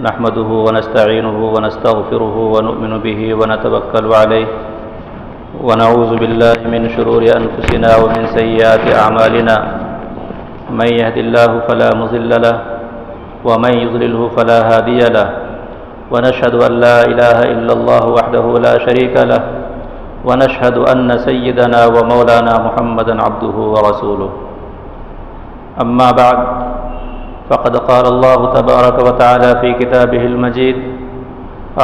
نحمده ونستعينه ونستغفره ونؤمن به ونتوكل عليه ونعوذ بالله من شرور أنفسنا ومن سيئات أعمالنا من يهد الله فلا مضل له ومن يضلله فلا هادي له ونشهد أن لا إله إلا الله وحده لا شريك له ونشهد أن سيدنا ومولانا محمدا عبده ورسوله أما بعد فقد قال الله تبارك وتعالى في كتابه المجيد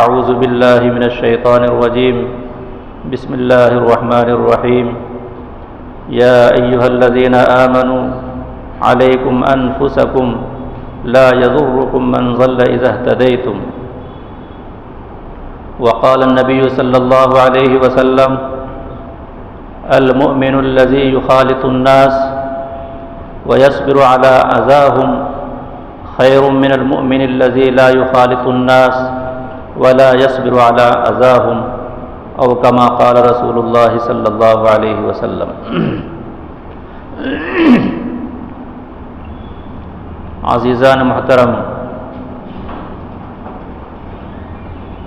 أعوذ بالله من الشيطان الرجيم بسم الله الرحمن الرحيم يا أيها الذين آمنوا عليكم أنفسكم لا يضركم من ضل إذا اهتديتم وقال النبي صلى الله عليه وسلم المؤمن الذي يخالط الناس ويصبر على أذاهم خير من المؤمن الذي لا يخالط الناس ولا يصبر على أذاهم أو كما قال رسول الله صلى الله عليه وسلم. عزیزان محترم،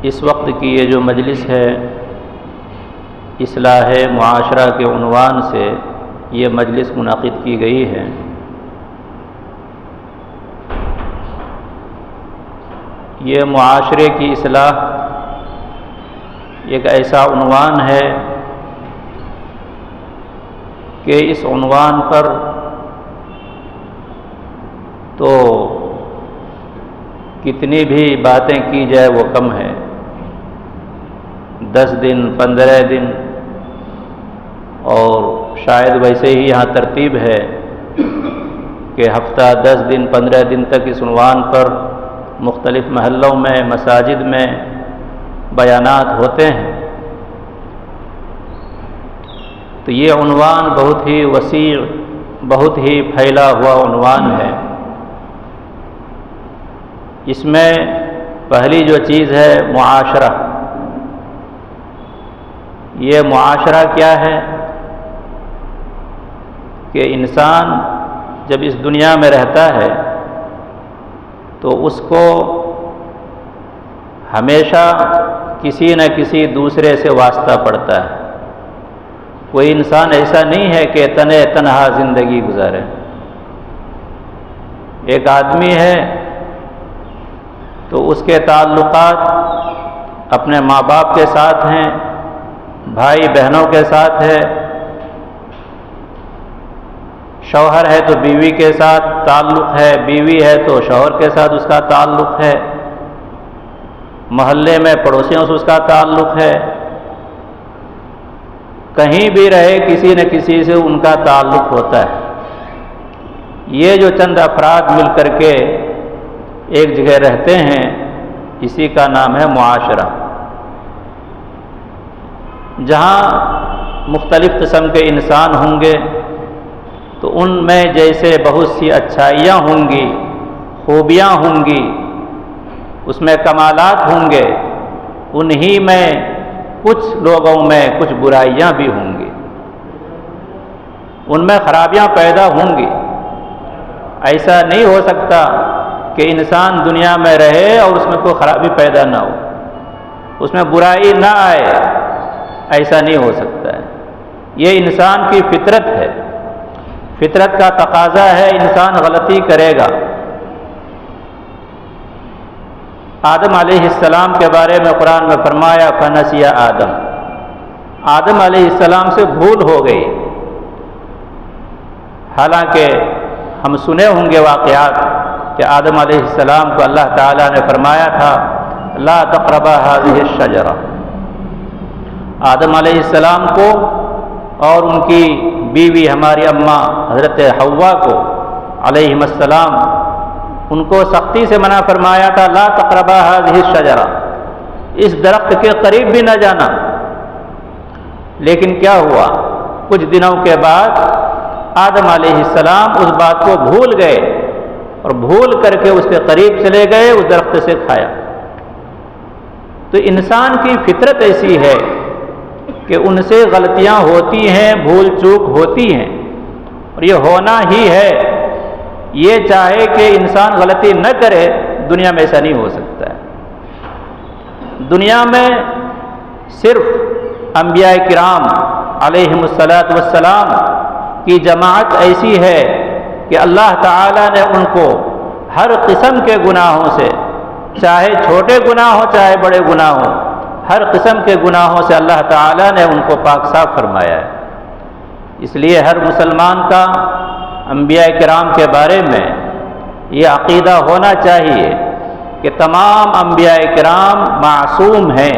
اس وقت کی یہ جو مجلس ہے اصلاح معاشرہ کے عنوان سے یہ مجلس منعقد کی گئی ہے. یہ معاشرے کی اصلاح ایک ایسا عنوان ہے کہ اس عنوان پر تو کتنی بھی باتیں کی جائے وہ کم ہے. 10 دن 15 دن اور شاید ویسے ہی یہاں ترتیب ہے کہ ہفتہ 10 دن 15 دن تک اس عنوان پر مختلف محلوں میں مساجد میں بیانات ہوتے ہیں. تو یہ عنوان بہت ہی وسیع، بہت ہی پھیلا ہوا عنوان ہے. اس میں پہلی جو چیز ہے معاشرہ. یہ معاشرہ کیا ہے کہ انسان جب اس دنیا میں رہتا ہے تو اس کو ہمیشہ کسی نہ کسی دوسرے سے واسطہ پڑتا ہے. کوئی انسان ایسا نہیں ہے کہ تنہا زندگی گزارے. ایک آدمی ہے تو اس کے تعلقات اپنے ماں باپ کے ساتھ ہیں، بھائی بہنوں کے ساتھ ہے، شوہر ہے تو بیوی کے ساتھ تعلق ہے، بیوی ہے تو شوہر کے ساتھ اس کا تعلق ہے، محلے میں پڑوسیوں سے اس کا تعلق ہے. کہیں بھی رہے کسی نہ کسی سے ان کا تعلق ہوتا ہے. یہ جو چند افراد مل کر کے ایک جگہ رہتے ہیں اسی کا نام ہے معاشرہ. جہاں مختلف قسم کے انسان ہوں گے تو ان میں جیسے بہت سی اچھائیاں ہوں گی، خوبیاں ہوں گی، اس میں کمالات ہوں گے، انہی میں کچھ لوگوں میں کچھ برائیاں بھی ہوں گی، ان میں خرابیاں پیدا ہوں گی. ایسا نہیں ہو سکتا کہ انسان دنیا میں رہے اور اس میں کوئی خرابی پیدا نہ ہو، اس میں برائی نہ آئے. ایسا نہیں ہو سکتا ہے. یہ انسان کی فطرت ہے، فطرت کا تقاضا ہے، انسان غلطی کرے گا. آدم علیہ السلام کے بارے میں قرآن میں فرمایا فنسی آدم. آدم علیہ السلام سے بھول ہو گئی. حالانکہ ہم سنے ہوں گے واقعات کہ آدم علیہ السلام کو اللہ تعالیٰ نے فرمایا تھا لا تقربا هذه الشجرہ. آدم علیہ السلام کو اور ان کی بیوی ہماری اماں حضرت حوا کو علیہم السلام ان کو سختی سے منع فرمایا تھا لا تقربا هذه الشجرہ، اس درخت کے قریب بھی نہ جانا. لیکن کیا ہوا؟ کچھ دنوں کے بعد آدم علیہ السلام اس بات کو بھول گئے اور بھول کر کے اس کے قریب چلے گئے، اس درخت سے کھایا. تو انسان کی فطرت ایسی ہے کہ ان سے غلطیاں ہوتی ہیں، بھول چوک ہوتی ہیں، اور یہ ہونا ہی ہے. یہ چاہے کہ انسان غلطی نہ کرے دنیا میں ایسا نہیں ہو سکتا ہے۔ دنیا میں صرف انبیاء کرام علیہم الصلاۃ والسلام کی جماعت ایسی ہے کہ اللہ تعالیٰ نے ان کو ہر قسم کے گناہوں سے، چاہے چھوٹے گناہ ہوں چاہے بڑے گناہ ہوں، ہر قسم کے گناہوں سے اللہ تعالیٰ نے ان کو پاک صاف فرمایا ہے۔ اس لیے ہر مسلمان کا انبیاء کرام کے بارے میں یہ عقیدہ ہونا چاہیے کہ تمام انبیاء کرام معصوم ہیں،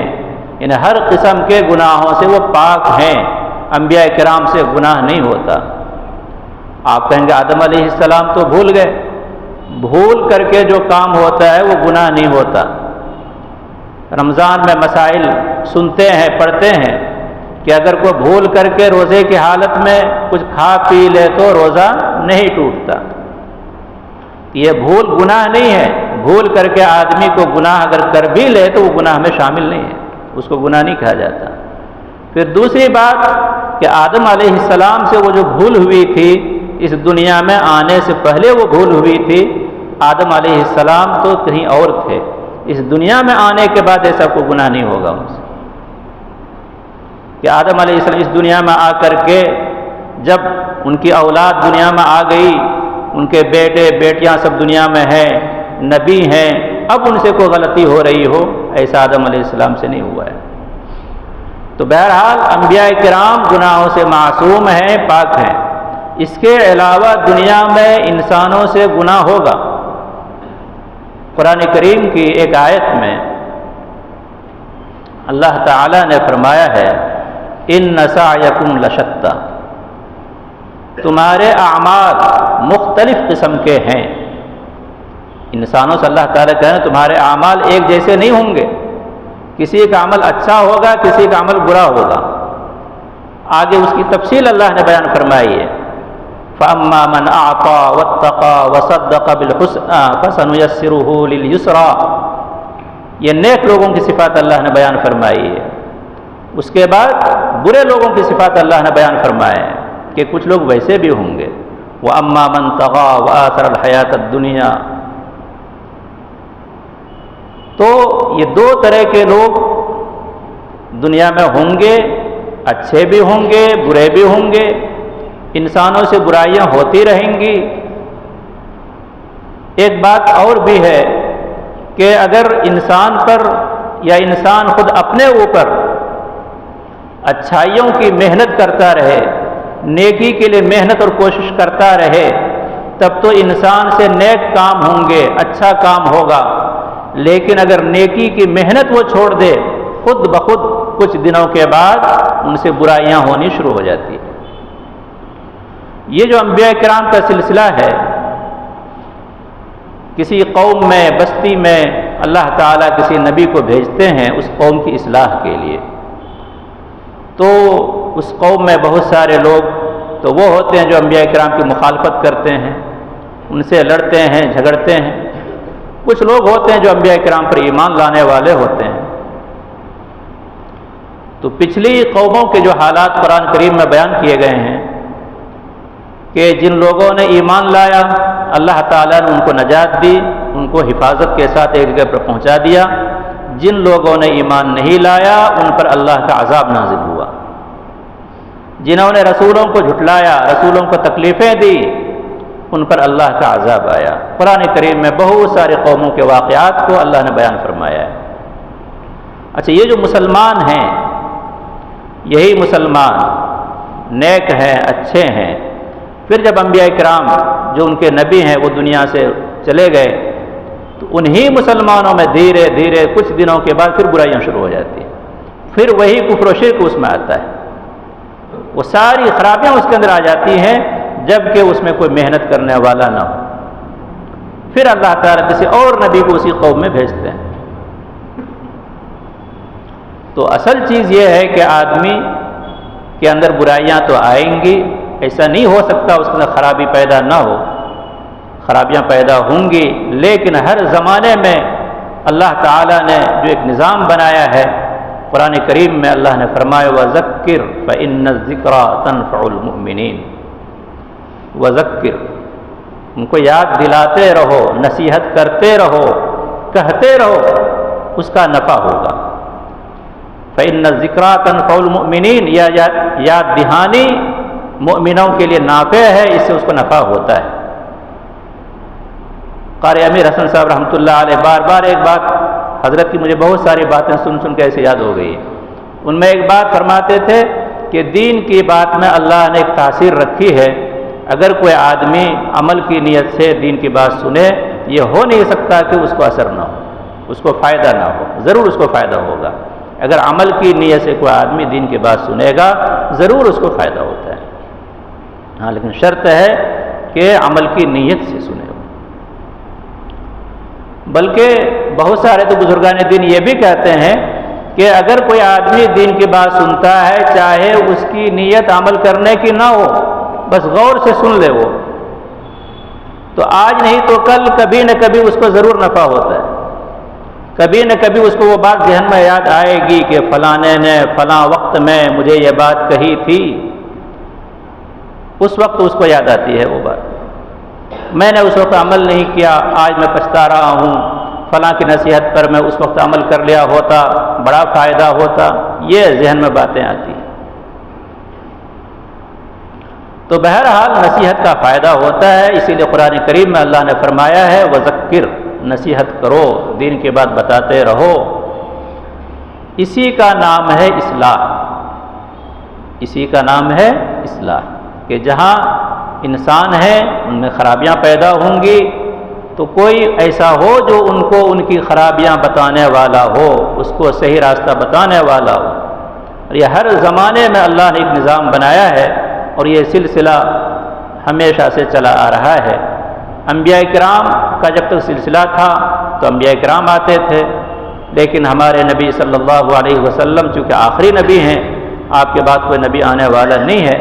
ان ہر قسم کے گناہوں سے وہ پاک ہیں، انبیاء کرام سے گناہ نہیں ہوتا۔ آپ کہیں گے آدم علیہ السلام تو بھول گئے، بھول کر کے جو کام ہوتا ہے وہ گناہ نہیں ہوتا۔ رمضان میں مسائل سنتے ہیں، پڑھتے ہیں کہ اگر کوئی بھول کر کے روزے کی حالت میں کچھ کھا پی لے تو روزہ نہیں ٹوٹتا۔ یہ بھول گناہ نہیں ہے، بھول کر کے آدمی کو گناہ اگر کر بھی لے تو وہ گناہ میں شامل نہیں ہے، اس کو گناہ نہیں کہا جاتا۔ پھر دوسری بات کہ آدم علیہ السلام سے وہ جو بھول ہوئی تھی، اس دنیا میں آنے سے پہلے وہ بھول ہوئی تھی، آدم علیہ السلام تو کہیں اور تھے، اس دنیا میں آنے کے بعد ایسا کوئی گناہ نہیں ہوگا ان سے کہ آدم علیہ السلام اس دنیا میں آ کر کے جب ان کی اولاد دنیا میں آ گئی، ان کے بیٹے بیٹیاں سب دنیا میں ہیں، نبی ہیں، اب ان سے کوئی غلطی ہو رہی ہو، ایسا آدم علیہ السلام سے نہیں ہوا ہے۔ تو بہرحال انبیاء کرام گناہوں سے معصوم ہیں، پاک ہیں۔ اس کے علاوہ دنیا میں انسانوں سے گناہ ہوگا۔ قرآن کریم کی ایک آیت میں اللہ تعالی نے فرمایا ہے ان سعیکم لشتی، تمہارے اعمال مختلف قسم کے ہیں۔ انسانوں سے اللہ تعالیٰ کہہ رہے ہیں تمہارے اعمال ایک جیسے نہیں ہوں گے، کسی کا عمل اچھا ہوگا کسی کا عمل برا ہوگا۔ آگے اس کی تفصیل اللہ نے بیان فرمائی ہے فَأَمَّا مَنْ أَعْطَى وَاتَّقَى وَصَدَّقَ بِالْحُسْنَى فَسَنُيَسِّرُهُ لِلْيُسْرَى، یہ نیک لوگوں کی صفات اللہ نے بیان فرمائی ہے۔ اس کے بعد برے لوگوں کی صفات اللہ نے بیان فرمائے ہیں کہ کچھ لوگ ویسے بھی ہوں گے۔ وَأَمَّا مَنْ طَغَى وَآثَرَ الْحَيَاةَ الدُّنْيَا، تو یہ دو طرح کے لوگ دنیا میں ہوں گے، اچھے بھی ہوں گے برے بھی ہوں گے، انسانوں سے برائیاں ہوتی رہیں گی۔ ایک بات اور بھی ہے کہ اگر انسان پر یا انسان خود اپنے اوپر اچھائیوں کی محنت کرتا رہے، نیکی کے لیے محنت اور کوشش کرتا رہے، تب تو انسان سے نیک کام ہوں گے، اچھا کام ہوگا۔ لیکن اگر نیکی کی محنت وہ چھوڑ دے، خود بخود کچھ دنوں کے بعد ان سے برائیاں ہونی شروع ہو جاتی ہیں۔ یہ جو انبیاء کرام کا سلسلہ ہے، کسی قوم میں بستی میں اللہ تعالیٰ کسی نبی کو بھیجتے ہیں اس قوم کی اصلاح کے لیے، تو اس قوم میں بہت سارے لوگ تو وہ ہوتے ہیں جو انبیاء کرام کی مخالفت کرتے ہیں، ان سے لڑتے ہیں جھگڑتے ہیں۔ کچھ لوگ ہوتے ہیں جو انبیاء کرام پر ایمان لانے والے ہوتے ہیں۔ تو پچھلی قوموں کے جو حالات قرآن کریم میں بیان کیے گئے ہیں کہ جن لوگوں نے ایمان لایا اللہ تعالیٰ نے ان کو نجات دی، ان کو حفاظت کے ساتھ ایک جگہ پر پہنچا دیا۔ جن لوگوں نے ایمان نہیں لایا ان پر اللہ کا عذاب نازل ہوا۔ جنہوں نے رسولوں کو جھٹلایا، رسولوں کو تکلیفیں دی، ان پر اللہ کا عذاب آیا۔ قرآن کریم میں بہت سارے قوموں کے واقعات کو اللہ نے بیان فرمایا ہے۔ اچھا، یہ جو مسلمان ہیں، یہی مسلمان نیک ہیں، اچھے ہیں، پھر جب انبیاء کرام جو ان کے نبی ہیں وہ دنیا سے چلے گئے تو انہی مسلمانوں میں دھیرے دھیرے کچھ دنوں کے بعد پھر برائیاں شروع ہو جاتی ہیں، پھر وہی کفر و شرک اس میں آتا ہے، وہ ساری خرابیاں اس کے اندر آ جاتی ہیں جب کہ اس میں کوئی محنت کرنے والا نہ ہو۔ پھر اللہ تعالیٰ کسی اور نبی کو اسی قوم میں بھیجتے ہیں۔ تو اصل چیز یہ ہے کہ آدمی کے اندر برائیاں تو آئیں گی، ایسا نہیں ہو سکتا اس کے اندر خرابی پیدا نہ ہو، خرابیاں پیدا ہوں گی، لیکن ہر زمانے میں اللہ تعالیٰ نے جو ایک نظام بنایا ہے، قرآن کریم میں اللہ نے فرمایا وَذَكِّرْ فَإِنَّ الذِّكْرَى تَنفَعُ الْمُؤْمِنِينَ، وَذَكِّرْ، ان کو یاد دلاتے رہو، نصیحت کرتے رہو، کہتے رہو اس کا نفع ہوگا۔ فإن الذکریٰ تنفع المؤمنین، یا یاد دہانی مؤمنوں کے لیے نافع ہے، اس سے اس کو نفع ہوتا ہے۔ قاری امیر حسن صاحب رحمۃ اللہ علیہ بار بار ایک بات، حضرت کی مجھے بہت ساری باتیں سن کے ایسے یاد ہو گئی ہے، ان میں ایک بات فرماتے تھے کہ دین کی بات میں اللہ نے ایک تاثیر رکھی ہے، اگر کوئی آدمی عمل کی نیت سے دین کی بات سنے، یہ ہو نہیں سکتا کہ اس کو اثر نہ ہو، اس کو فائدہ نہ ہو، ضرور اس کو فائدہ ہوگا۔ اگر عمل کی نیت سے کوئی آدمی دین کی بات سنے گا ضرور اس کو فائدہ ہوتا ہے، ہاں لیکن شرط ہے کہ عمل کی نیت سے سنے گا۔ بلکہ بہت سارے تو بزرگان دین یہ بھی کہتے ہیں کہ اگر کوئی آدمی دین کی بات سنتا ہے، چاہے اس کی نیت عمل کرنے کی نہ ہو، بس غور سے سن لے وہ، تو آج نہیں تو کل کبھی نہ کبھی اس کو ضرور نفع ہوتا ہے، کبھی نہ کبھی اس کو وہ بات ذہن میں یاد آئے گی کہ فلانے نے فلاں وقت میں مجھے یہ بات کہی تھی، اس وقت اس کو یاد آتی ہے وہ بات، میں نے اس وقت عمل نہیں کیا، آج میں پچھتا رہا ہوں، فلاں کی نصیحت پر میں اس وقت عمل کر لیا ہوتا بڑا فائدہ ہوتا، یہ ذہن میں باتیں آتی ہیں۔ تو بہرحال نصیحت کا فائدہ ہوتا ہے، اسی لیے قرآن کریم میں اللہ نے فرمایا ہے وذکر، نصیحت کرو، دین کی بات بتاتے رہو، اسی کا نام ہے اصلاح، اسی کا نام ہے اصلاح، کہ جہاں انسان ہے ان میں خرابیاں پیدا ہوں گی تو کوئی ایسا ہو جو ان کو ان کی خرابیاں بتانے والا ہو، اس کو صحیح راستہ بتانے والا ہو۔ اور یہ ہر زمانے میں اللہ نے ایک نظام بنایا ہے اور یہ سلسلہ ہمیشہ سے چلا آ رہا ہے۔ انبیاء کرام کا جب تک سلسلہ تھا تو انبیاء کرام آتے تھے، لیکن ہمارے نبی صلی اللہ علیہ وسلم چونکہ آخری نبی ہیں، آپ کے بعد کوئی نبی آنے والا نہیں ہے،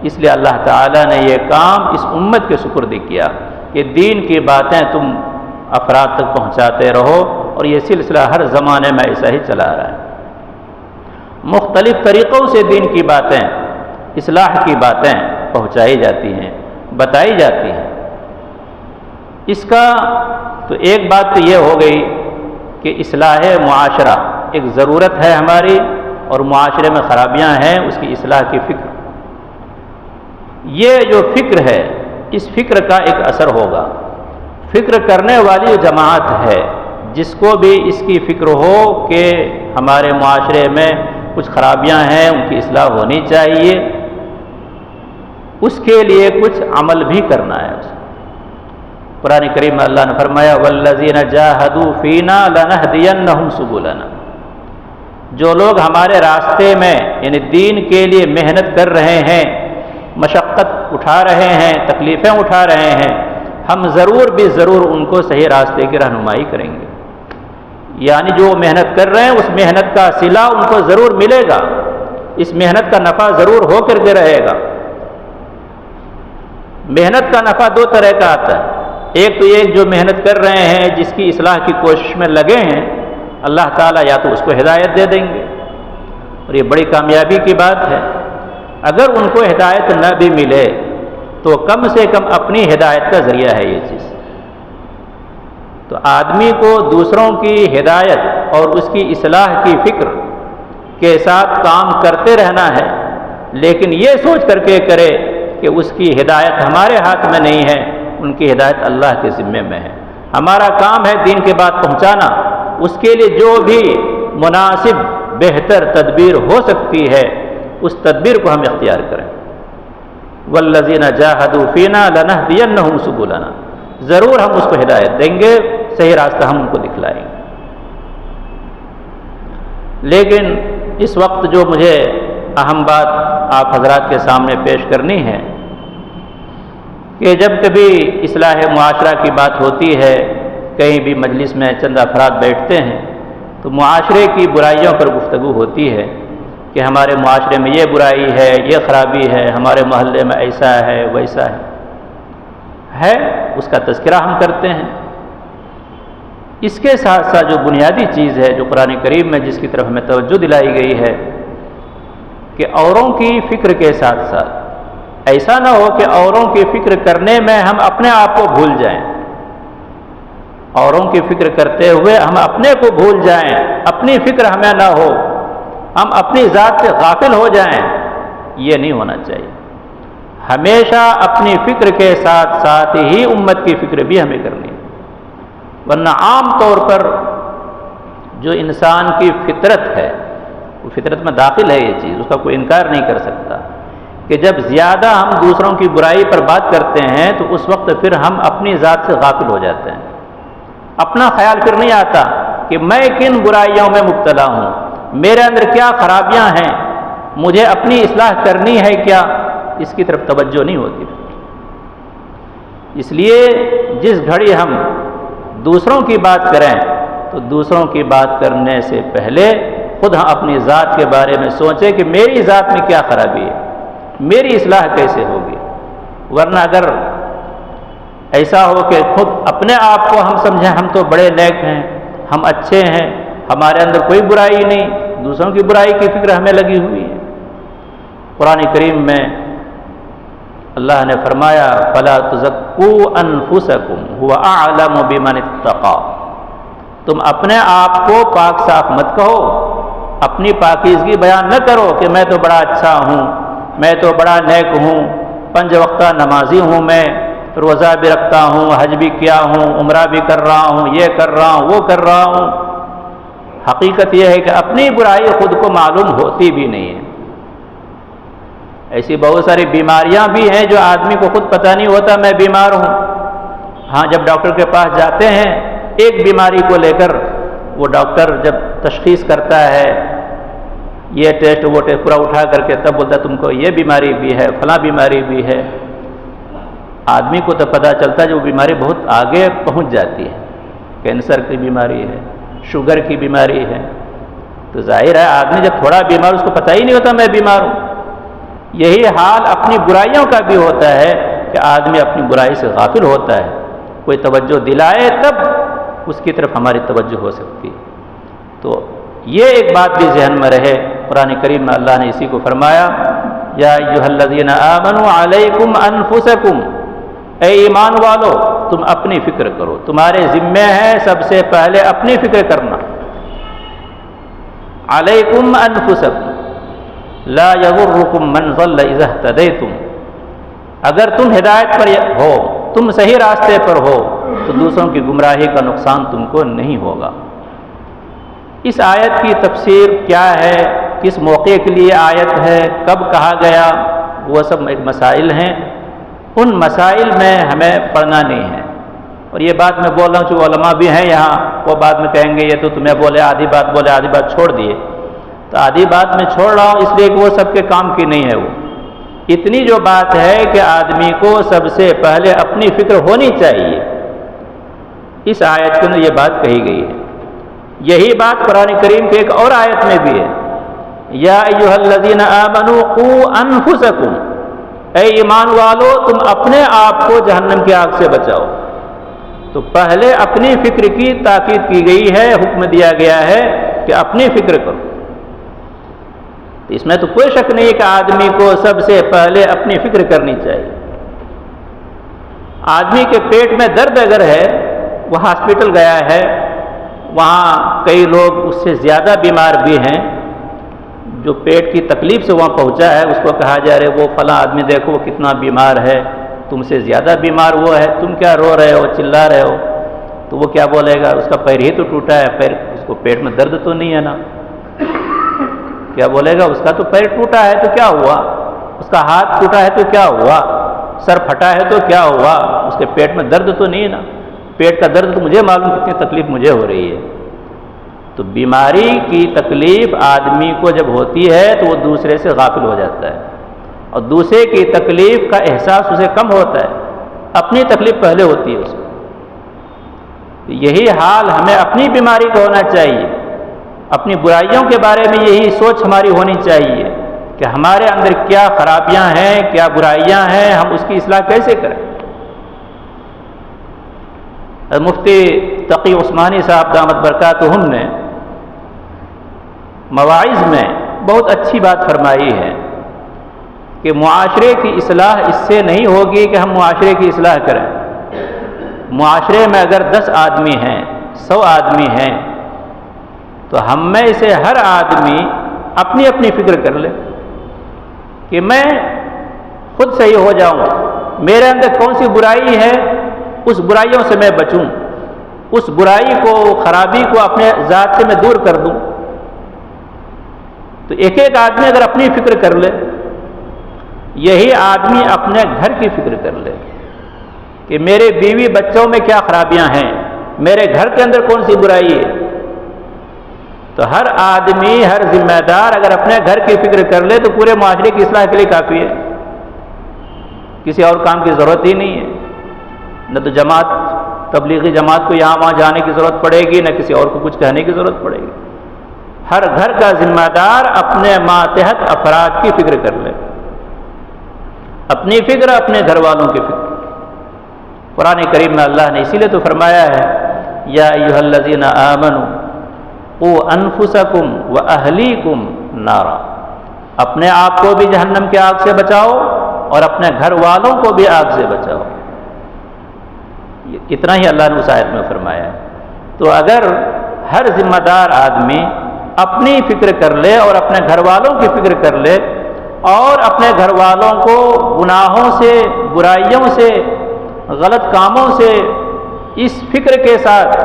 اس لیے اللہ تعالیٰ نے یہ کام اس امت کے سپرد کیا کہ دین کی باتیں تم افراد تک پہنچاتے رہو، اور یہ سلسلہ ہر زمانے میں ایسا ہی چلا آ رہا ہے۔ مختلف طریقوں سے دین کی باتیں، اصلاح کی باتیں پہنچائی جاتی ہیں، بتائی جاتی ہیں۔ اس کا تو ایک بات تو یہ ہو گئی کہ اصلاح معاشرہ ایک ضرورت ہے ہماری، اور معاشرے میں خرابیاں ہیں، اس کی اصلاح کی فکر، یہ جو فکر ہے اس فکر کا ایک اثر ہوگا۔ فکر کرنے والی جماعت ہے، جس کو بھی اس کی فکر ہو کہ ہمارے معاشرے میں کچھ خرابیاں ہیں، ان کی اصلاح ہونی چاہیے، اس کے لیے کچھ عمل بھی کرنا ہے۔ قرآن کریم میں اللہ نے فرمایا والذین جاہدوا فینا لنہدینہم سبلنا، جو لوگ ہمارے راستے میں یعنی دین کے لیے محنت کر رہے ہیں، مشقت اٹھا رہے ہیں، تکلیفیں اٹھا رہے ہیں، ہم ضرور بھی ضرور ان کو صحیح راستے کی رہنمائی کریں گے۔ یعنی جو محنت کر رہے ہیں اس محنت کا صلہ ان کو ضرور ملے گا، اس محنت کا نفع ضرور ہو کر کے رہے گا۔ محنت کا نفع دو طرح کا آتا ہے، ایک تو یہ جو محنت کر رہے ہیں، جس کی اصلاح کی کوشش میں لگے ہیں، اللہ تعالیٰ یا تو اس کو ہدایت دے دیں گے، اور یہ بڑی کامیابی کی بات ہے۔ اگر ان کو ہدایت نہ بھی ملے تو کم سے کم اپنی ہدایت کا ذریعہ ہے یہ چیز۔ تو آدمی کو دوسروں کی ہدایت اور اس کی اصلاح کی فکر کے ساتھ کام کرتے رہنا ہے، لیکن یہ سوچ کر کے کرے کہ اس کی ہدایت ہمارے ہاتھ میں نہیں ہے، ان کی ہدایت اللہ کے ذمے میں ہے۔ ہمارا کام ہے دین کی بات پہنچانا، اس کے لیے جو بھی مناسب بہتر تدبیر ہو سکتی ہے اس تدبیر کو ہم اختیار کریں۔ والذین جاہدوا فینا لنہدینہم سبلنا، ضرور ہم اس کو ہدایت دیں گے، صحیح راستہ ہم ان کو دکھلائیں گے۔ لیکن اس وقت جو مجھے اہم بات آپ حضرات کے سامنے پیش کرنی ہے کہ جب کبھی اصلاح معاشرہ کی بات ہوتی ہے، کہیں بھی مجلس میں چند افراد بیٹھتے ہیں تو معاشرے کی برائیوں پر گفتگو ہوتی ہے کہ ہمارے معاشرے میں یہ برائی ہے، یہ خرابی ہے، ہمارے محلے میں ایسا ہے ویسا ہے، اس کا تذکرہ ہم کرتے ہیں۔ اس کے ساتھ ساتھ جو بنیادی چیز ہے جو قرآن کریم میں جس کی طرف ہمیں توجہ دلائی گئی ہے کہ اوروں کی فکر کے ساتھ ساتھ ایسا نہ ہو کہ اوروں کی فکر کرنے میں ہم اپنے آپ کو بھول جائیں۔ اوروں کی فکر کرتے ہوئے ہم اپنے کو بھول جائیں، اپنی فکر ہمیں نہ ہو، ہم اپنی ذات سے غافل ہو جائیں، یہ نہیں ہونا چاہیے۔ ہمیشہ اپنی فکر کے ساتھ ساتھ ہی امت کی فکر بھی ہمیں کرنی ہے، ورنہ عام طور پر جو انسان کی فطرت ہے، وہ فطرت میں داخل ہے یہ چیز، اس کا کوئی انکار نہیں کر سکتا کہ جب زیادہ ہم دوسروں کی برائی پر بات کرتے ہیں تو اس وقت پھر ہم اپنی ذات سے غافل ہو جاتے ہیں، اپنا خیال پھر نہیں آتا کہ میں کن برائیوں میں مبتلا ہوں، میرے اندر کیا خرابیاں ہیں، مجھے اپنی اصلاح کرنی ہے کیا، اس کی طرف توجہ نہیں ہوتی۔ اس لیے جس گھڑی ہم دوسروں کی بات کریں تو دوسروں کی بات کرنے سے پہلے خود ہم اپنی ذات کے بارے میں سوچیں کہ میری ذات میں کیا خرابی ہے، میری اصلاح کیسے ہوگی۔ ورنہ اگر ایسا ہو کہ خود اپنے آپ کو ہم سمجھیں ہم تو بڑے نیک ہیں، ہم اچھے ہیں، ہمارے اندر کوئی برائی نہیں، دوسروں کی برائی کی فکر ہمیں لگی ہوئی ہے۔ قرآن کریم میں اللہ نے فرمایا فَلَا تُزَكُّوا أَنفُسَكُمْ هُوَ أَعْلَمُ بِمَنِ اتَّقَىٰ، تم اپنے آپ کو پاک صاف مت کہو، اپنی پاکیزگی بیان نہ کرو کہ میں تو بڑا اچھا ہوں، میں تو بڑا نیک ہوں، 5 وقتہ نمازی ہوں، میں روزہ بھی رکھتا ہوں، حج بھی کیا ہوں، عمرہ بھی کر رہا ہوں، یہ کر رہا ہوں، وہ کر رہا ہوں۔ حقیقت یہ ہے کہ اپنی برائی خود کو معلوم ہوتی بھی نہیں ہے۔ ایسی بہت ساری بیماریاں بھی ہیں جو آدمی کو خود پتہ نہیں ہوتا میں بیمار ہوں، ہاں جب ڈاکٹر کے پاس جاتے ہیں ایک بیماری کو لے کر وہ ڈاکٹر جب تشخیص کرتا ہے، یہ ٹیسٹ وہ ٹیسٹ پورا اٹھا کر کے تب بولتا تم کو یہ بیماری بھی ہے، فلاں بیماری بھی ہے۔ آدمی کو تو پتہ چلتا ہے جو بیماری بہت آگے پہنچ جاتی ہے، کینسر کی بیماری ہے، شوگر کی بیماری ہے، تو ظاہر ہے آدمی جب تھوڑا بیمار اس کو پتہ ہی نہیں ہوتا میں بیمار ہوں۔ یہی حال اپنی برائیوں کا بھی ہوتا ہے کہ آدمی اپنی برائی سے غافل ہوتا ہے، کوئی توجہ دلائے تب اس کی طرف ہماری توجہ ہو سکتی ہے۔ تو یہ ایک بات بھی ذہن میں رہے، قرآن کریم میں اللہ نے اسی کو فرمایا یا ایھا الذین آمنوا علیکم انفسکم، اے ایمان والو تم اپنی فکر کرو، تمہارے ذمہ ہے سب سے پہلے اپنی فکر کرنا۔ علیکم انفسکم لا یغرکم من ضل اذا اہتدیتم، اگر تم ہدایت پر ہو، تم صحیح راستے پر ہو تو دوسروں کی گمراہی کا نقصان تم کو نہیں ہوگا۔ اس آیت کی تفسیر کیا ہے، کس موقع کے لیے آیت ہے، کب کہا گیا، وہ سب ایک مسائل ہیں، ان مسائل میں ہمیں پڑھنا نہیں ہے۔ اور یہ بات میں بول رہا ہوں جو علماء بھی ہیں یہاں، وہ بعد میں کہیں گے یہ تو تمہیں بولے آدھی بات بولے آدھی بات چھوڑ دیے، تو آدھی بات میں چھوڑ رہا ہوں اس لیے کہ وہ سب کے کام کی نہیں ہے۔ وہ اتنی جو بات ہے کہ آدمی کو سب سے پہلے اپنی فکر ہونی چاہیے، اس آیت کے اندر یہ بات کہی گئی ہے۔ یہی بات قرآن کریم کے ایک اور آیت میں بھی ہے، یا ایھا الذین آمنوا قوا انفسکم، اے ایمان والو تم اپنے آپ کو جہنم کی آگ سے بچاؤ۔ تو پہلے اپنی فکر کی تاکید کی گئی ہے، حکم دیا گیا ہے کہ اپنی فکر کرو۔ اس میں تو کوئی شک نہیں کہ آدمی کو سب سے پہلے اپنی فکر کرنی چاہیے۔ آدمی کے پیٹ میں درد اگر ہے، وہ ہاسپٹل گیا ہے، وہاں کئی لوگ اس سے زیادہ بیمار بھی ہیں، جو پیٹ کی تکلیف سے وہاں پہنچا ہے اس کو کہا جا رہا ہے وہ فلاں آدمی دیکھو وہ کتنا بیمار ہے، تم سے زیادہ بیمار وہ ہے، تم کیا رو رہے ہو چلا رہے ہو، تو وہ کیا بولے گا اس کا پیر ہی تو ٹوٹا ہے، پیر اس کو پیٹ میں درد تو نہیں ہے نا، کیا بولے گا اس کا تو پیر ٹوٹا ہے تو کیا ہوا، اس کا ہاتھ ٹوٹا ہے تو کیا ہوا، سر پھٹا ہے تو کیا ہوا، اس کے پیٹ میں درد تو نہیں ہے نا، پیٹ کا درد تو مجھے معلوم کتنی تکلیف مجھے ہو رہی ہے۔ تو بیماری کی تکلیف آدمی کو جب ہوتی ہے تو وہ دوسرے سے غافل ہو جاتا ہے، اور دوسرے کی تکلیف کا احساس اسے کم ہوتا ہے، اپنی تکلیف پہلے ہوتی ہے اس کو۔ یہی حال ہمیں اپنی بیماری کا ہونا چاہیے، اپنی برائیوں کے بارے میں یہی سوچ ہماری ہونی چاہیے کہ ہمارے اندر کیا خرابیاں ہیں، کیا برائیاں ہیں، ہم اس کی اصلاح کیسے کریں۔ مفتی تقی عثمانی صاحب دامت برکاتہم نے مواعظ میں بہت اچھی بات فرمائی ہے کہ معاشرے کی اصلاح اس سے نہیں ہوگی کہ ہم معاشرے کی اصلاح کریں، معاشرے میں اگر 10 آدمی ہیں، 100 آدمی ہیں، تو ہم میں سے ہر آدمی اپنی اپنی فکر کر لے کہ میں خود صحیح ہو جاؤں، میرے اندر کون سی برائی ہے، اس برائیوں سے میں بچوں، اس برائی کو، خرابی کو اپنے ذات سے میں دور کر دوں۔ تو ایک ایک آدمی اگر اپنی فکر کر لے، یہی آدمی اپنے گھر کی فکر کر لے کہ میرے بیوی بچوں میں کیا خرابیاں ہیں، میرے گھر کے اندر کون سی برائی ہے، تو ہر آدمی، ہر ذمہ دار اگر اپنے گھر کی فکر کر لے تو پورے معاشرے کی اصلاح کے لیے کافی ہے، کسی اور کام کی ضرورت ہی نہیں ہے۔ نہ تو جماعت، تبلیغی جماعت کو یہاں وہاں جانے کی ضرورت پڑے گی، نہ کسی اور کو کچھ کہنے کی ضرورت پڑے گی۔ ہر گھر کا ذمہ دار اپنے ماتحت افراد کی فکر کر لے، اپنی فکر، اپنے گھر والوں کی فکر۔ قرآن کریم میں اللہ نے اسی لیے تو فرمایا ہے یا ایھا الذین آمنوا قوا انفسکم واہلیکم نارا، اپنے آپ کو بھی جہنم کی آگ سے بچاؤ اور اپنے گھر والوں کو بھی آگ سے بچاؤ۔ اتنا ہی اللہ نے اس آیت میں فرمایا ہے۔ تو اگر ہر ذمہ دار آدمی اپنی فکر کر لے اور اپنے گھر والوں کی فکر کر لے اور اپنے گھر والوں کو گناہوں سے، برائیوں سے، غلط کاموں سے اس فکر کے ساتھ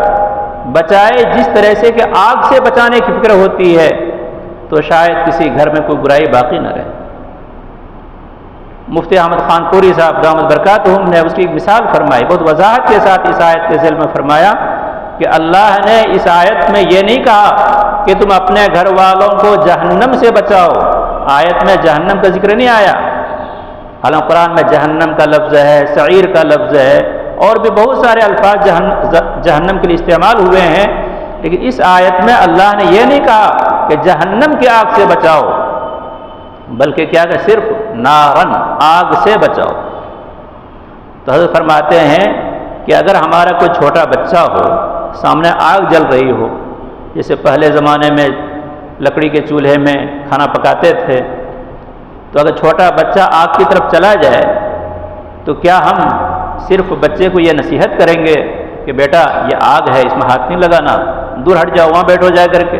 بچائے جس طرح سے کہ آگ سے بچانے کی فکر ہوتی ہے، تو شاید کسی گھر میں کوئی برائی باقی نہ رہے۔ مفتی احمد خان پوری صاحب دامت برکاتہم نے اس کی ایک مثال فرمائی، بہت وضاحت کے ساتھ اس آیت کے ذیل میں فرمایا کہ اللہ نے اس آیت میں یہ نہیں کہا کہ تم اپنے گھر والوں کو جہنم سے بچاؤ، آیت میں جہنم کا ذکر نہیں آیا، حالانکہ قرآن میں جہنم کا لفظ ہے، سعیر کا لفظ ہے، اور بھی بہت سارے الفاظ جہنم کے لیے استعمال ہوئے ہیں، لیکن اس آیت میں اللہ نے یہ نہیں کہا کہ جہنم کی آگ سے بچاؤ، بلکہ کیا کہ صرف نارن، آگ سے بچاؤ۔ تو حضرت فرماتے ہیں کہ اگر ہمارا کوئی چھوٹا بچہ ہو، سامنے آگ جل رہی ہو، جیسے پہلے زمانے میں لکڑی کے چولہے میں کھانا پکاتے تھے، تو اگر چھوٹا بچہ آگ کی طرف چلا جائے تو کیا ہم صرف بچے کو یہ نصیحت کریں گے کہ بیٹا یہ آگ ہے، اس میں ہاتھ نہیں لگانا، دور ہٹ جاؤ، وہاں بیٹھو جا کر کے؟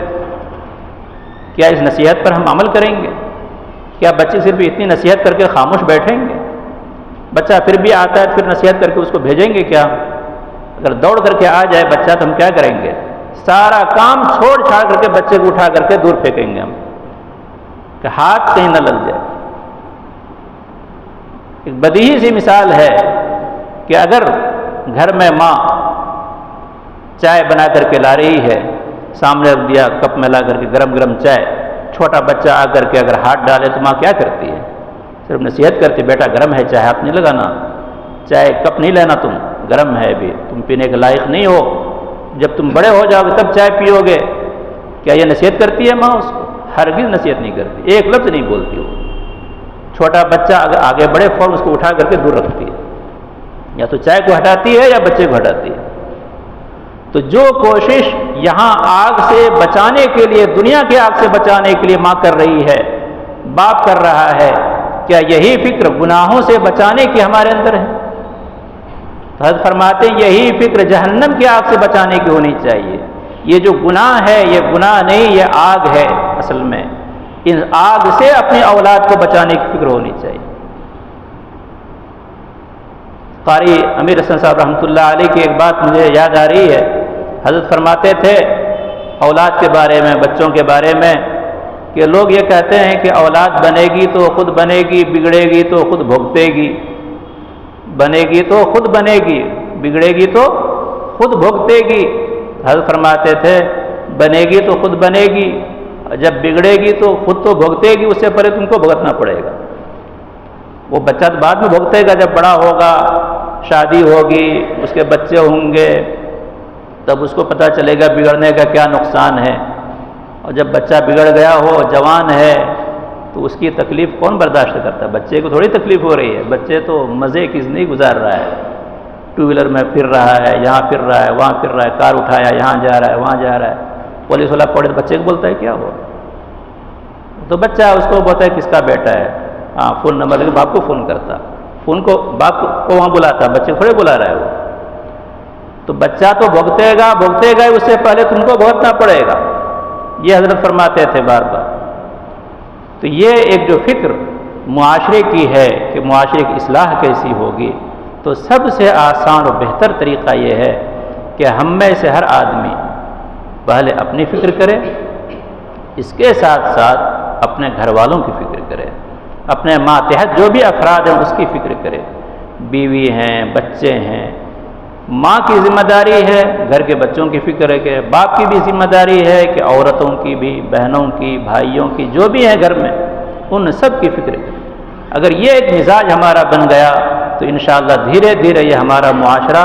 کیا اس نصیحت پر ہم عمل کریں گے؟ کیا بچے صرف اتنی نصیحت کر کے خاموش بیٹھیں گے؟ بچہ پھر بھی آتا ہے، پھر نصیحت کر کے اس کو بھیجیں گے کیا؟ اگر دوڑ کر کے آ جائے بچہ تو ہم کیا کریں گے؟ سارا کام چھوڑ چھاڑ کر کے بچے کو اٹھا کر کے دور پھینکیں گے ہم، کہ ہاتھ کہیں نہ لگ جائے۔ ایک بدیہی سی مثال ہے کہ اگر گھر میں ماں چائے بنا کر کے لا رہی ہے، سامنے رکھ دیا کپ میں لا کر کے گرم گرم چائے، چھوٹا بچہ آ کر کے اگر ہاتھ ڈالے تو ماں کیا کرتی ہے؟ صرف نصیحت کرتی، بیٹا گرم ہے چائے، ہاتھ نہیں لگانا، چائے کپ نہیں لینا، تم گرم ہے ابھی، تم پینے کے لائق نہیں ہو، جب تم بڑے ہو جاؤ گے تب چائے پیو گے۔ کیا یہ نصیحت کرتی ہے ماں اس کو؟ ہرگز نصیحت نہیں کرتی، ایک لفظ نہیں بولتی وہ۔ چھوٹا بچہ اگر آگے بڑے فوراً اس کو اٹھا کر کے دور رکھتی ہے، یا تو چائے کو ہٹاتی ہے یا بچے کو ہٹاتی ہے۔ تو جو کوشش یہاں آگ سے بچانے کے لیے، دنیا کی آگ سے بچانے کے لیے ماں کر رہی ہے، باپ کر رہا ہے، کیا یہی فکر گناہوں سے بچانے کی ہمارے اندر ہے؟ تو حضرت فرماتے ہیں یہی فکر جہنم کی آگ سے بچانے کی ہونی چاہیے۔ یہ جو گناہ ہے یہ گناہ نہیں، یہ آگ ہے اصل میں، ان آگ سے اپنی اولاد کو بچانے کی فکر ہونی چاہیے۔ قاری امیر حسن صاحب رحمۃ اللہ علیہ کی ایک بات مجھے یاد آ رہی ہے، حضرت فرماتے تھے اولاد کے بارے میں، بچوں کے بارے میں، کہ لوگ یہ کہتے ہیں کہ اولاد بنے گی تو خود بنے گی، بگڑے گی تو خود بھگتے گی، بنے گی تو خود بنے گی، بگڑے گی تو خود بھگتے گی۔ حضرت فرماتے تھے بنے گی تو خود بنے گی، جب بگڑے گی تو خود تو بھگتے گی، اس سے پہلے تم کو بھگتنا پڑے گا۔ وہ بچہ تو بعد میں بھگتے گا، جب بڑا ہوگا، شادی ہوگی، اس کے بچے ہوں گے، تب اس کو پتہ چلے گا بگڑنے کا کیا نقصان ہے۔ اور جب بچہ بگڑ گیا ہو، جوان ہے، تو اس کی تکلیف کون برداشت کرتا ہے؟ بچے کو تھوڑی تکلیف ہو رہی ہے، بچے تو مزے کی زندگی گزار رہا ہے، ٹو ویلر میں پھر رہا ہے، یہاں پھر رہا ہے، وہاں پھر رہا ہے، کار اٹھایا، یہاں جا رہا ہے، وہاں جا رہا ہے، پولیس والا پڑے تو بچے کو بولتا ہے کیا ہوا؟ تو بچہ اس کو بولتا ہے کس کا بیٹا ہے، ہاں فون نمبر لے کے باپ کو فون کرتا، فون کو باپ کو وہاں بلاتا، بچے کو تھوڑے بلا رہا ہے وہ۔ تو بچہ تو بھگتے گا اس سے پہلے تم کو بھگتنا پڑے گا، یہ حضرت فرماتے تھے بار بار۔ تو یہ ایک جو فکر معاشرے کی ہے کہ معاشرے کی اصلاح کیسی ہوگی، تو سب سے آسان اور بہتر طریقہ یہ ہے کہ ہم میں سے ہر آدمی پہلے اپنی فکر کرے، اس کے ساتھ ساتھ اپنے گھر والوں کی فکر کرے، اپنے ماتحت جو بھی افراد ہیں اس کی فکر کرے، بیوی ہیں، بچے ہیں۔ ماں کی ذمہ داری ہے گھر کے بچوں کی فکر ہے، کہ باپ کی بھی ذمہ داری ہے کہ عورتوں کی بھی، بہنوں کی، بھائیوں کی، جو بھی ہیں گھر میں ان سب کی فکر کرے۔ اگر یہ ایک مزاج ہمارا بن گیا تو انشاءاللہ دھیرے دھیرے یہ ہمارا معاشرہ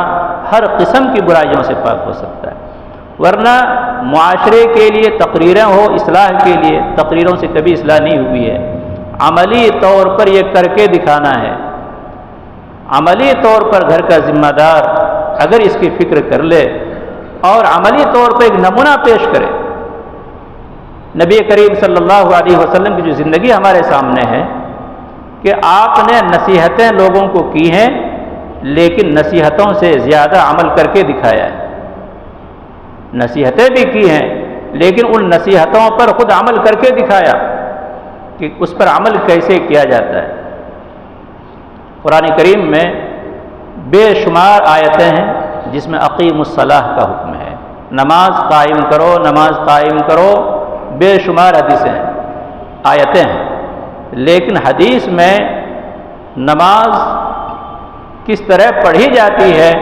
ہر قسم کی برائیوں سے پاک ہو سکتا ہے۔ ورنہ معاشرے کے لیے تقریریں ہو اصلاح کے لیے، تقریروں سے کبھی اصلاح نہیں ہوئی ہے۔ عملی طور پر یہ کر کے دکھانا ہے۔ عملی طور پر گھر کا ذمہ دار اگر اس کی فکر کر لے اور عملی طور پر ایک نمونہ پیش کرے، نبی کریم صلی اللہ علیہ وسلم کی جو زندگی ہمارے سامنے ہے کہ آپ نے نصیحتیں لوگوں کو کی ہیں، لیکن نصیحتوں سے زیادہ عمل کر کے دکھایا ہے۔ نصیحتیں بھی کی ہیں لیکن ان نصیحتوں پر خود عمل کر کے دکھایا کہ اس پر عمل کیسے کیا جاتا ہے۔ قرآن کریم میں بے شمار آیتیں ہیں جس میں اقیم الصلاۃ کا حکم ہے، نماز قائم کرو، نماز قائم کرو۔ بے شمار حدیثیں ہیں، آیتیں ہیں، لیکن حدیث میں نماز کس طرح پڑھی جاتی ہے،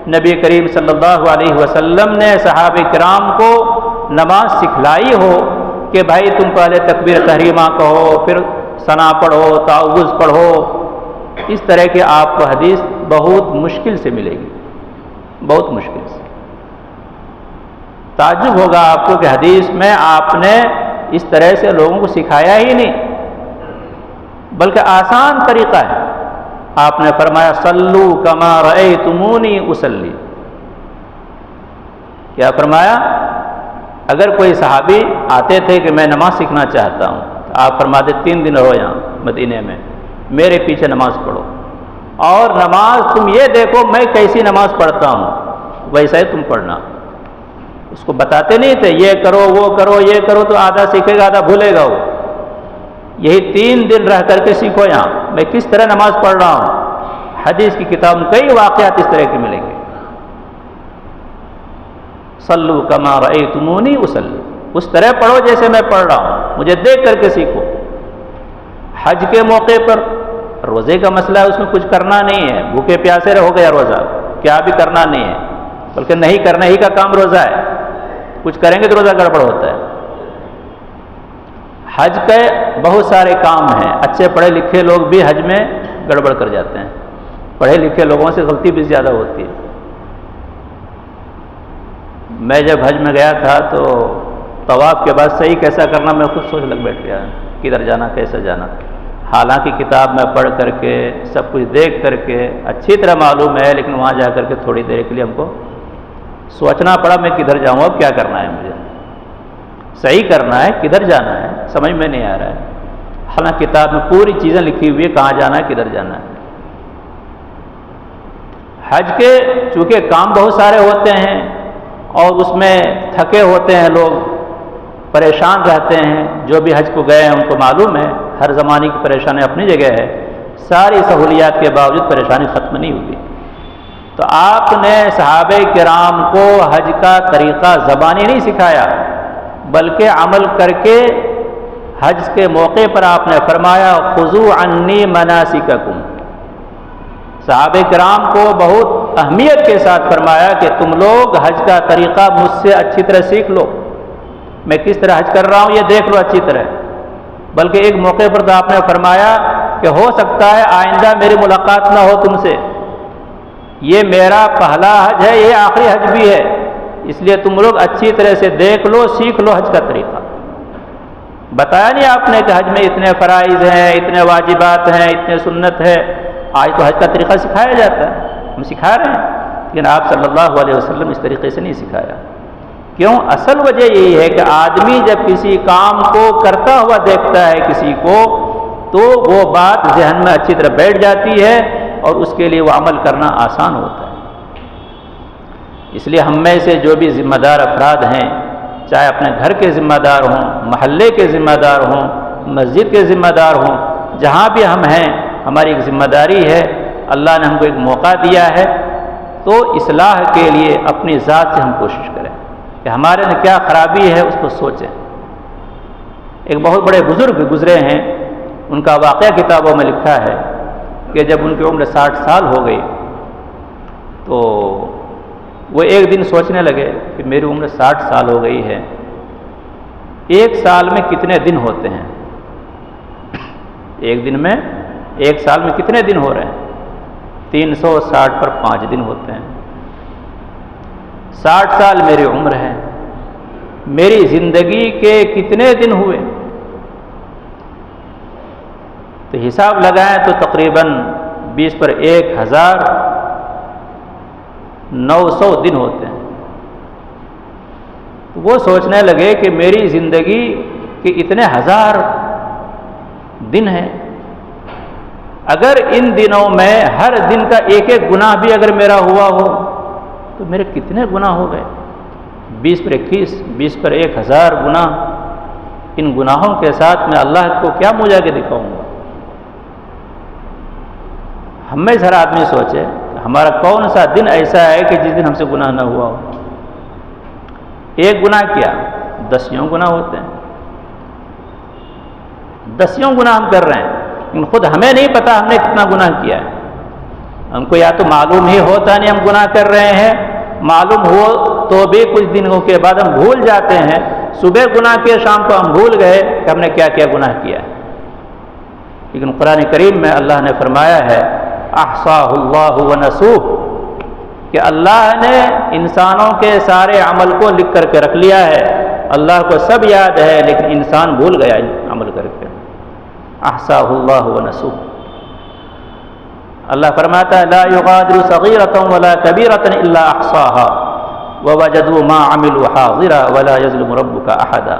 نبی کریم صلی اللہ علیہ وسلم نے صحابہ کرام کو نماز سکھلائی ہو کہ بھائی تم پہلے تکبیر تحریمہ کہو، پھر ثنا پڑھو، تعوذ پڑھو، اس طرح کے آپ کو حدیث بہت مشکل سے ملے گی، بہت مشکل سے۔ تعجب ہوگا آپ کو کہ حدیث میں آپ نے اس طرح سے لوگوں کو سکھایا ہی نہیں، بلکہ آسان طریقہ ہے۔ آپ نے فرمایا صلو کما رأیتمونی اصلی۔ کیا فرمایا؟ اگر کوئی صحابی آتے تھے کہ میں نماز سیکھنا چاہتا ہوں، تو آپ فرماتے 3 دن رہو یہاں مدینے میں، میرے پیچھے نماز پڑھو، اور نماز تم یہ دیکھو میں کیسی نماز پڑھتا ہوں ویسا ہی تم پڑھنا۔ اس کو بتاتے نہیں تھے یہ کرو وہ کرو یہ کرو، تو آدھا سیکھے گا آدھا بھولے گا وہ۔ یہی 3 دن رہ کر کے سیکھو یہاں میں کس طرح نماز پڑھ رہا ہوں۔ حدیث کی کتاب میں کئی واقعات اس طرح کے ملیں گے۔ صلو کما رأیتمونی اصلی، اس طرح پڑھو جیسے میں پڑھ رہا ہوں، مجھے دیکھ کر کے سیکھو۔ حج کے موقع پر روزے کا مسئلہ ہے، اس میں کچھ کرنا نہیں ہے، بھوکے پیاسے رہو گیا روزہ، کیا بھی کرنا نہیں ہے، بلکہ نہیں کرنے ہی کا کام روزہ ہے، کچھ کریں گے تو روزہ گڑبڑ ہوتا ہے۔ حج کے بہت سارے کام ہیں، اچھے پڑھے لکھے لوگ بھی حج میں گڑبڑ کر جاتے ہیں، پڑھے لکھے لوگوں سے غلطی بھی زیادہ ہوتی ہے۔ میں جب حج میں گیا تھا تو طواف کے بعد صحیح کیسا کرنا میں خود سوچ لگ بیٹھ گیا، کدھر جانا کیسے جانا۔ حالانکہ کتاب میں پڑھ کر کے سب کچھ دیکھ کر کے اچھی طرح معلوم ہے، لیکن وہاں جا کر کے تھوڑی دیر کے لیے ہم کو سوچنا پڑا میں کدھر جاؤں، اب کیا کرنا ہے، مجھے صحیح کرنا ہے، کدھر جانا ہے سمجھ میں نہیں آ رہا ہے۔ حالانکہ کتاب میں پوری چیزیں لکھی ہوئی ہے، کہاں جانا ہے کدھر جانا ہے۔ حج کے چونکہ کام بہت سارے ہوتے ہیں اور اس میں تھکے ہوتے ہیں لوگ، پریشان رہتے ہیں، جو بھی حج کو گئے ہیں ان کو معلوم ہے ہر زمانے کی پریشانی اپنی جگہ ہے، ساری سہولیات کے باوجود پریشانی ختم نہیں ہوئی۔ تو آپ نے صحابہ کرام کو حج کا طریقہ زبانی نہیں سکھایا، بلکہ عمل کر کے حج کے موقع پر آپ نے فرمایا خذوا عنی مناسککم۔ صحابہ کرام کو بہت اہمیت کے ساتھ فرمایا کہ تم لوگ حج کا طریقہ مجھ سے اچھی طرح سیکھ لو، میں کس طرح حج کر رہا ہوں یہ دیکھ لو اچھی طرح۔ بلکہ ایک موقع پر تو آپ نے فرمایا کہ ہو سکتا ہے آئندہ میری ملاقات نہ ہو تم سے، یہ میرا پہلا حج ہے، یہ آخری حج بھی ہے، اس لیے تم لوگ اچھی طرح سے دیکھ لو، سیکھ لو حج کا طریقہ۔ بتایا نہیں آپ نے کہ حج میں اتنے فرائض ہیں، اتنے واجبات ہیں، اتنے سنت ہے، آج تو حج کا طریقہ سکھایا جاتا ہے، ہم سکھا رہے ہیں، لیکن آپ صلی اللہ علیہ وسلم اس طریقے سے نہیں سکھایا۔ کیوں؟ اصل وجہ یہی ہے کہ آدمی جب کسی کام کو کرتا ہوا دیکھتا ہے کسی کو، تو وہ بات ذہن میں اچھی طرح بیٹھ جاتی ہے اور اس کے لیے وہ عمل کرنا آسان ہوتا ہے۔ اس لیے ہم میں سے جو بھی ذمہ دار افراد ہیں، چاہے اپنے گھر کے ذمہ دار ہوں، محلے کے ذمہ دار ہوں، مسجد کے ذمہ دار ہوں، جہاں بھی ہم ہیں ہماری ایک ذمہ داری ہے، اللہ نے ہم کو ایک موقع دیا ہے، تو اصلاح کے لیے اپنی ذات سے ہم کوشش کریں کہ ہمارے اندر کیا خرابی ہے اس کو سوچیں۔ ایک بہت بڑے بزرگ گزرے ہیں، ان کا واقعہ کتابوں میں لکھا ہے کہ جب ان کی عمر 60 سال ہو گئی تو وہ ایک دن سوچنے لگے کہ میری عمر 60 سال ہو گئی ہے، ایک سال میں کتنے دن ہوتے ہیں؟ ایک دن میں، ایک سال میں کتنے دن ہو رہے ہیں؟ 360 پر 5 دن ہوتے ہیں۔ 60 سال میری عمر ہے، میری زندگی کے کتنے دن ہوئے؟ تو حساب لگائیں تو تقریباً 20 پر 1900 دن ہوتے ہیں۔ تو وہ سوچنے لگے کہ میری زندگی کے اتنے ہزار دن ہیں، اگر ان دنوں میں ہر دن کا ایک ایک گناہ بھی اگر میرا ہوا ہو تو میرے کتنے گناہ ہو گئے؟ 20 پر 21، 20 پر 1000 گناہ۔ ان گناہوں کے ساتھ میں اللہ کو کیا منہ جا کے دکھاؤں گا؟ ہم میں ہر آدمی سوچے ہمارا کون سا دن ایسا ہے کہ جس دن ہم سے گناہ نہ ہوا ہو؟ ایک گناہ کیا 10 گناہ ہوتے ہیں، 10 گناہ ہم کر رہے ہیں، لیکن خود ہمیں نہیں پتا ہم نے کتنا گناہ کیا ہے۔ ہم کو یا تو معلوم ہی ہوتا نہیں ہم گناہ کر رہے ہیں، معلوم ہو تو بھی کچھ دنوں کے بعد ہم بھول جاتے ہیں، صبح گناہ کیا شام کو ہم بھول گئے کہ ہم نے کیا کیا گناہ کیا ہے۔ لیکن قرآن کریم میں اللہ نے فرمایا ہے احصاہ اللہ ونسوہ، کہ اللہ نے انسانوں کے سارے عمل کو لکھ کر کے رکھ لیا ہے، اللہ کو سب یاد ہے لیکن انسان بھول گیا عمل کر کے۔ احصاہ اللہ ونسوہ۔ اللہ فرماتا ہے لا یغادر صغیرۃ ولا کبیرۃ الا احصاها ووجدوا ما عملوا حاضرا ولا یظلم ربک احدا،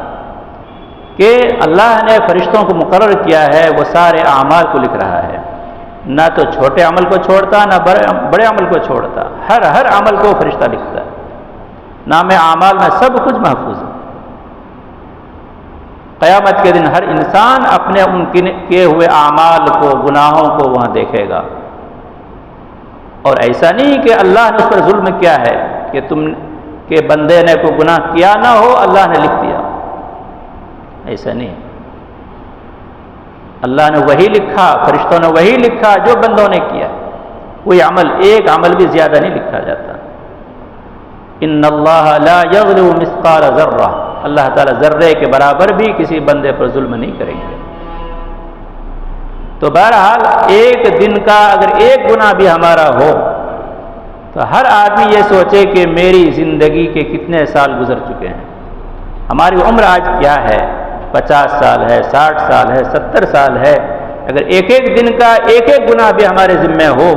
کہ اللہ نے فرشتوں کو مقرر کیا ہے، وہ سارے اعمال کو لکھ رہا ہے، نہ تو چھوٹے عمل کو چھوڑتا نہ بڑے عمل کو چھوڑتا، ہر عمل کو فرشتہ لکھتا ہے، نام اعمال میں سب کچھ محفوظ ہے۔ قیامت کے دن ہر انسان اپنے ان کیے ہوئے اعمال کو، گناہوں کو وہاں دیکھے گا، اور ایسا نہیں کہ اللہ نے اس پر ظلم کیا ہے کہ تم کے بندے نے کوئی گناہ کیا نہ ہو اللہ نے لکھ دیا، ایسا نہیں۔ اللہ نے وہی لکھا، فرشتوں نے وہی لکھا جو بندوں نے کیا، کوئی عمل ایک عمل بھی زیادہ نہیں لکھا جاتا۔ ان اللہ لا یظلم مثقال ذرہ، اللہ تعالیٰ ذرے کے برابر بھی کسی بندے پر ظلم نہیں کریں گے۔ تو بہرحال ایک دن کا اگر ایک گناہ بھی ہمارا ہو تو ہر آدمی یہ سوچے کہ میری زندگی کے کتنے سال گزر چکے ہیں، ہماری عمر آج کیا ہے، 50 سال ہے، 60 سال ہے، 70 سال ہے، اگر ایک ایک دن کا ایک ایک گناہ بھی ہمارے ذمہ ہو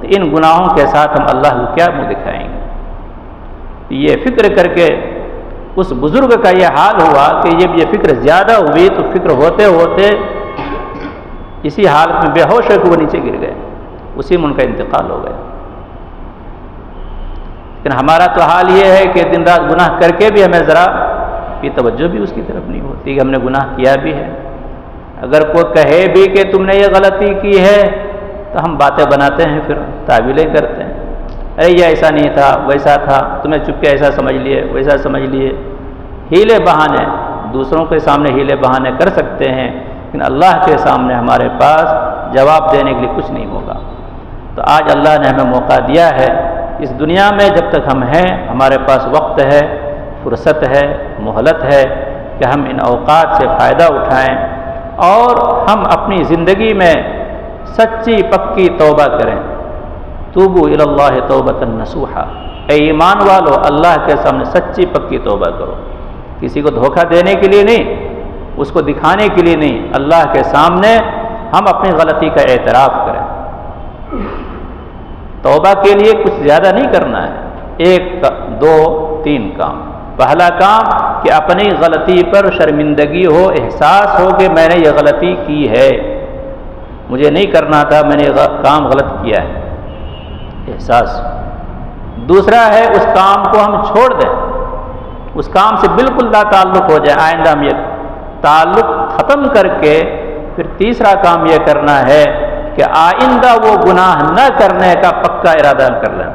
تو ان گناہوں کے ساتھ ہم اللہ کو کیا منہ دکھائیں گے؟ یہ فکر کر کے اس بزرگ کا یہ حال ہوا کہ جب یہ فکر زیادہ ہوئی تو فکر ہوتے ہوتے اسی حالت میں بے ہوش ہو کے وہ نیچے گر گئے، اسی میں ان کا انتقال ہو گیا۔ لیکن ہمارا تو حال یہ ہے کہ دن رات گناہ کر کے بھی ہمیں ذرا کی توجہ بھی اس کی طرف نہیں ہوتی کہ ہم نے گناہ کیا بھی ہے۔ اگر کوئی کہے بھی کہ تم نے یہ غلطی کی ہے تو ہم باتیں بناتے ہیں، پھر تعویلیں کرتے ہیں، ارے یہ ایسا نہیں تھا، ویسا تھا، تمہیں چپ کے ایسا سمجھ لیے، ویسا سمجھ لیے، ہیلے بہانے دوسروں کے سامنے ہیلے بہانے کر سکتے ہیں، لیکن اللہ کے سامنے ہمارے پاس جواب دینے کے لیے کچھ نہیں ہوگا۔ تو آج اللہ نے ہمیں موقع دیا ہے، اس دنیا میں جب تک ہم ہیں ہمارے پاس وقت ہے، فرصت ہے، مہلت ہے کہ ہم ان اوقات سے فائدہ اٹھائیں اور ہم اپنی زندگی میں سچی پکی توبہ کریں۔ توبوا الی اللہ توبۃ نصوحا، اے ایمان والو اللہ کے سامنے سچی پکی توبہ کرو، کسی کو دھوکہ دینے کے لیے نہیں، اس کو دکھانے کے لیے نہیں، اللہ کے سامنے ہم اپنی غلطی کا اعتراف کریں۔ توبہ کے لیے کچھ زیادہ نہیں کرنا ہے، 1 2 3 کام۔ پہلا کام کہ اپنی غلطی پر شرمندگی ہو، احساس ہو کہ میں نے یہ غلطی کی ہے، مجھے نہیں کرنا تھا، میں نے یہ کام غلط کیا ہے، احساس۔ دوسرا ہے اس کام کو ہم چھوڑ دیں، اس کام سے بالکل لا تعلق ہو جائے، آئندہ ہم یہ تعلق ختم کر کے پھر تیسرا کام یہ کرنا ہے کہ آئندہ وہ گناہ نہ کرنے کا پکا ارادہ کر لیں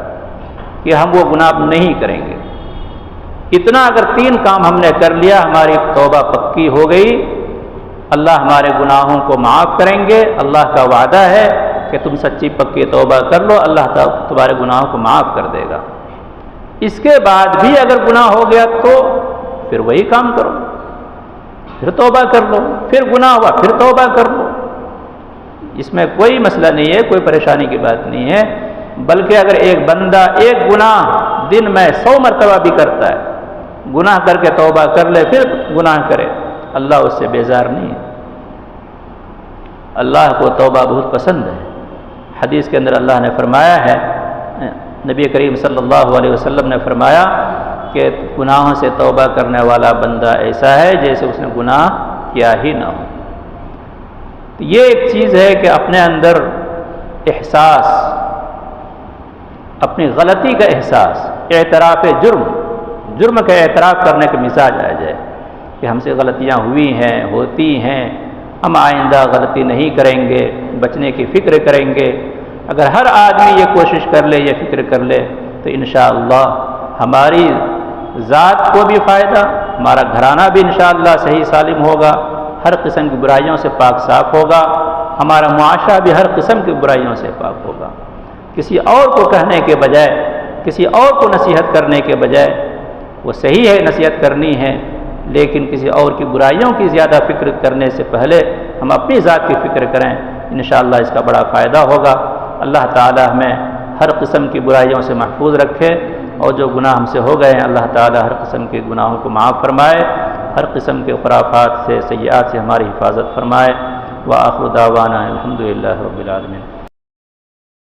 کہ ہم وہ گناہ نہیں کریں گے۔ اتنا اگر 3 کام ہم نے کر لیا، ہماری توبہ پکی ہو گئی، اللہ ہمارے گناہوں کو معاف کریں گے۔ اللہ کا وعدہ ہے کہ تم سچی پکی توبہ کر لو، اللہ تعالیٰ تمہارے گناہوں کو معاف کر دے گا۔ اس کے بعد بھی اگر گناہ ہو گیا تو پھر وہی کام کرو، پھر توبہ کر لو، پھر گناہ ہوا پھر توبہ کر لو۔ اس میں کوئی مسئلہ نہیں ہے، کوئی پریشانی کی بات نہیں ہے، بلکہ اگر ایک بندہ ایک گناہ دن میں 100 مرتبہ بھی کرتا ہے، گناہ کر کے توبہ کر لے پھر گناہ کرے، اللہ اس سے بیزار نہیں ہے۔ اللہ کو توبہ بہت پسند ہے۔ حدیث کے اندر اللہ نے فرمایا ہے، نبی کریم صلی اللہ علیہ وسلم نے فرمایا کہ گناہوں سے توبہ کرنے والا بندہ ایسا ہے جیسے اس نے گناہ کیا ہی نہ ہو۔ تو یہ ایک چیز ہے کہ اپنے اندر احساس، اپنی غلطی کا احساس، اعتراف جرم کا اعتراف کرنے کا مزاج آ جائے کہ ہم سے غلطیاں ہوئی ہیں، ہوتی ہیں، ہم آئندہ غلطی نہیں کریں گے، بچنے کی فکر کریں گے۔ اگر ہر آدمی یہ کوشش کر لے، یہ فکر کر لے، تو انشاءاللہ ہماری ذات کو بھی فائدہ، ہمارا گھرانہ بھی انشاءاللہ صحیح سالم ہوگا، ہر قسم کی برائیوں سے پاک صاف ہوگا، ہمارا معاشرہ بھی ہر قسم کی برائیوں سے پاک ہوگا۔ کسی اور کو کہنے کے بجائے، کسی اور کو نصیحت کرنے کے بجائے، وہ صحیح ہے نصیحت کرنی ہے، لیکن کسی اور کی برائیوں کی زیادہ فکر کرنے سے پہلے ہم اپنی ذات کی فکر کریں، انشاءاللہ اس کا بڑا فائدہ ہوگا۔ اللہ تعالی ہمیں ہر قسم کی برائیوں سے محفوظ رکھے، اور جو گناہ ہم سے ہو گئے ہیں اللہ تعالی ہر قسم کے گناہوں کو معاف فرمائے، ہر قسم کے خرافات سے، سیئات سے ہماری حفاظت فرمائے۔ وآخر دعوانا الحمدللہ رب العالمین۔